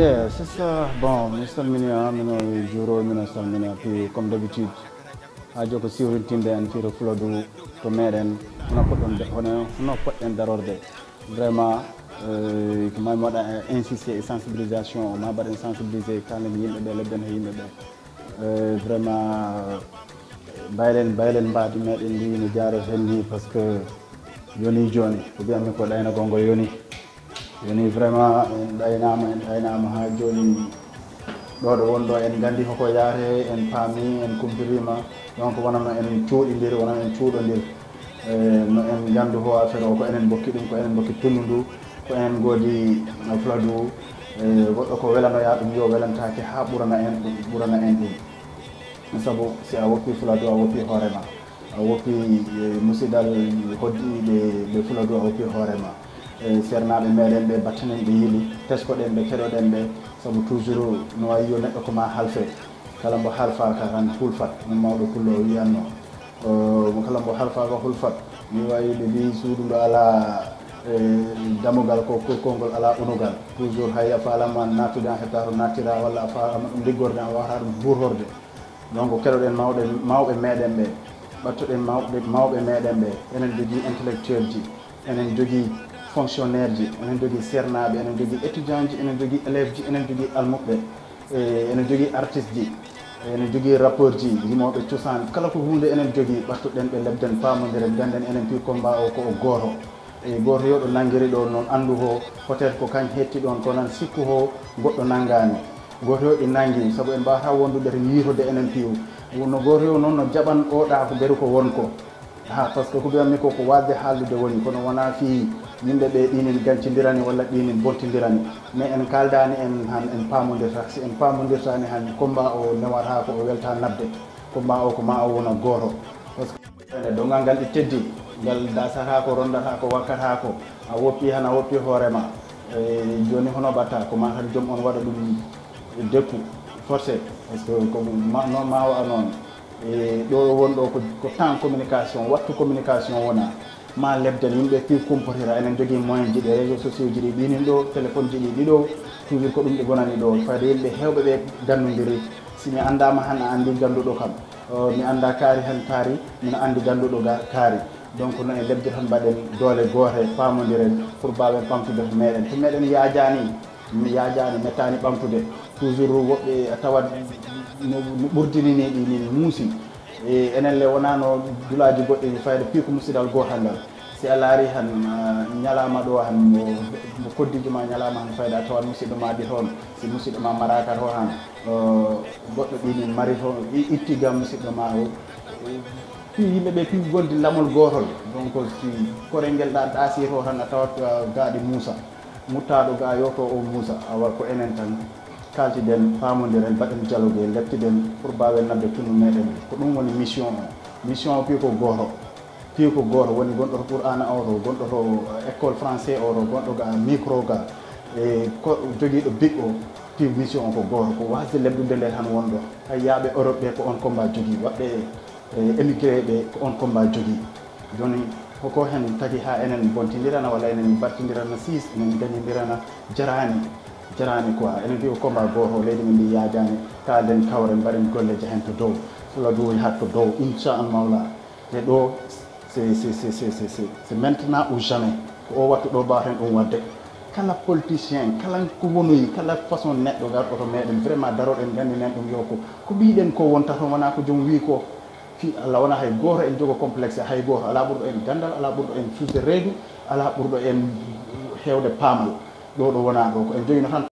Yeah, c'est ça. Bon, mi salmini mino juro mino salmini puis comme d'habitude ha joko siwrintinde en firo fuladu to meɗen hono poɗɗen darorde vraiment ko may moɗa insister e sensibilisation ma mbaɗen sensibiliser kalden yimɓeɓe lebden he yimɓeɓe vraiment baylen mbadi meɗen ndi no jaaro hen ni par ce que yoni joni ko mbiyatmi ko ɗayna gongo yoni vraiment en ɗaynama ha joni ɗo wonɗo en gandi koko yaate en paami en kumtorima donc wonano en cuuɗidir wonano en cuuɗodir no en gandu ho affaire o ko enen bokki ɗum ko enen bokki tundu ndu ko enen goodi fladu goɗɗo ko welanoya ɗum yo welantake ha ɓurana en ɗum saabu si a woppi fladu a woppi hoorema a woppi musidal hoddiɓe fladu a woppi hoorema sernaɓe meɗen ɓe battanen ɓe yiili teskoɗen ɓe keɗoɗen ɓe saabu toujours no wayi yo neɗɗo koma halfe kala mbo halfaka tan hulfat min mawɗo pullo o wiyanno kala mbo halfaka hulfat mi wayi ɓe mbi suudu ndu ala damugal ko kurkolngol ala unugal toujours hay a falama nattude en hectare o nattira walla a falama ɗum liggorde a wawata ɗum ɓurhorde donc keɗoɗen mawɓe meɗen ɓe ɓattoɗen mawɓe meɗen ɓe enen jogui intellectuel ji enen jogui fonctionnaire ji enen jogui sernaɓe enen jogui étudiant ji enen jogui élève ji enen jogui almuɓɓe enen jogui artiste ji enen jogui rappeur ji yimoɓe cosan kala ko hunde enen jogui ɓattuɗen ɓe lebden pamodiren ganden enen pi combat o ko o goto goto yo ɗo nanguiri ɗo noon andu ho peut être ko kañ hetti ɗon kono sikku ho goɗɗo nanggani goto yo ɗi nanggui saabu en mbawata wondude to yiitode enen piw no goto yo noon no jaɓan oɗa ko beru ko wonko ha par ce que ko mbiyatmi ko wasde haaldude woni kono wona fi yimɓeɓe ɗinin gancidirani walla ɗinin bontidirani mais en kaldani en pamodirta si en pamodirtani han combat o newata ko o welta nabde combat o ko ma o wona goto par ce que dongal ngal ɗi teddi ngal dasata ko rondata ko wakkata ko a woppi han a woppi hoorema joni hono ɓatta ko ma tan joom on waɗa ɗum deppu forcé par ce que ko noon ma wa noon ɗo wonɗo ko temps communication wattu communication wona ma lebden yimɓe fi kumpotira enen jogui moyen ji ɗi réseaux sociaux ji ɗi ɗinin ɗo téléphone ji ɗi ɗiɗo toujours ko ɗum ɗi gonani ɗo fayde yimɓe hewɓe ɓe gandodiri si mi andama han a andi ganduɗo kam mi anda kaari han kaari mina andi ganduɗo kaari donc no en lebde tan mbaɗen doole goote pamodiren pour mbawen ɓamtude to meɗen yajani mettani ɓamtude toujours woɓɓe a tawat no ɓurdinini ɗi min muusi enen le wonano dulaji goɗɗi fayde piiko musidal gotal ngal si a laari han ñalama ɗo han mo koddiji ma ñalama han fayde a tawat musidɗo ma ɗi toon si musidɗo ma maraka to han goɗɗo ɗinin mari toon ittigam musidɗo ma o fi yimɓeɓe fi gondi lamol gotol donc si korel ngel ɗasi to tan a tawat gaaɗi muusa muttaɗo ga yoto o muusa awa ko enen tan kaltiden pamodiren mbaɗen dialogue leptiden pour mbawen nabde tunu meɗen ko ɗum woni mission o pi ko goto woni gonɗo to qur'ana o to gonɗo to école français o to gonɗo ga micro ga e ko joguiɗo big o pi mission o ko goto ko wasde lebdude nde tan wonɗo hay yaaɓe Europe ɓe ko on combat jogui waɓɓe émigré ɓe ko on combat jogui joni koko hen tagui ha enen bontidirana walla enen battidirana siis enen gañidirana jarani quoi enen mbi ko combat goto leydi men ndi yajani kalden kawren mbaɗen golleje hen to dow fuladu hat to dow inchallah te ɗo c'est maintenant ou jamais ko o wattu ɗo mbawaten ɗum wadde kala politicien kala ko wonoyi kala façon neɗɗo garɗo to meɗen vraiment daroɗen gandinen ɗum yo ko ɓiɗen ko wonta toon wona ko joom wi ko fi Allah wona hay goto en jogo complexe hay goto ala ɓurɗo en gandal ala ɓurɗo en suusde reedu ala ɓurɗo en hewde paamal ɗo wona ɗo ko en joguino tan